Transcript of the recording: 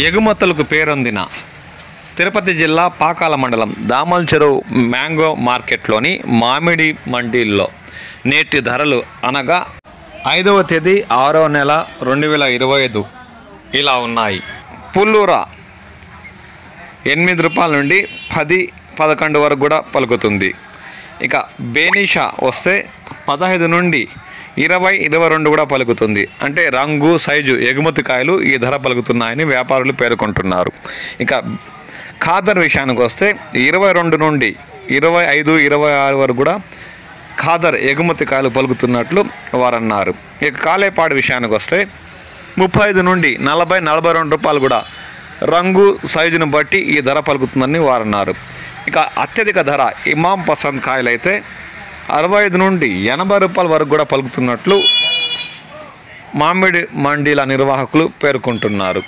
ఎగుమతులకు పేరొందిన తిరుపతి జిల్లా పాకాల మండలం దామల్ చెరువు మ్యాంగో మార్కెట్లోని మామిడి మండీల్లో నేటి ధరలు అనగా 5వ తేదీ 6వ నెల 2025 ఇలా ఉన్నాయి. పుల్లూర 8 రూపాయల నుండి 10-11 వరకు కూడా పలుకుతుంది. ఇక బేనిషా వస్తే 15 నుండి 20-22 కూడా పలుకుతుంది. అంటే రంగు సైజు ఎగుమతి కాయలు ఈ ధర పలుకుతున్నాయని వ్యాపారులు పేర్కొంటున్నారు. ఇక ఖాదర్ విషయానికి వస్తే 22 నుండి 25-26 వరకు కూడా ఖాదర్ ఎగుమతి కాయలు పలుకుతున్నట్లు వారు అన్నారు. ఇక కాలేపాడు విషయానికి వస్తే 35 నుండి 40-42 రూపాయలు కూడా రంగు సైజును బట్టి ఈ ధర పలుకుతుందని వారు అన్నారు. ఇక అత్యధిక ధర ఇమాం పసంద్ కాయలు అయితే 65 నుండి 80 రూపాయల వరకు కూడా పలుకుతున్నట్లు మామిడి మండీల నిర్వాహకులు పేర్కొంటున్నారు.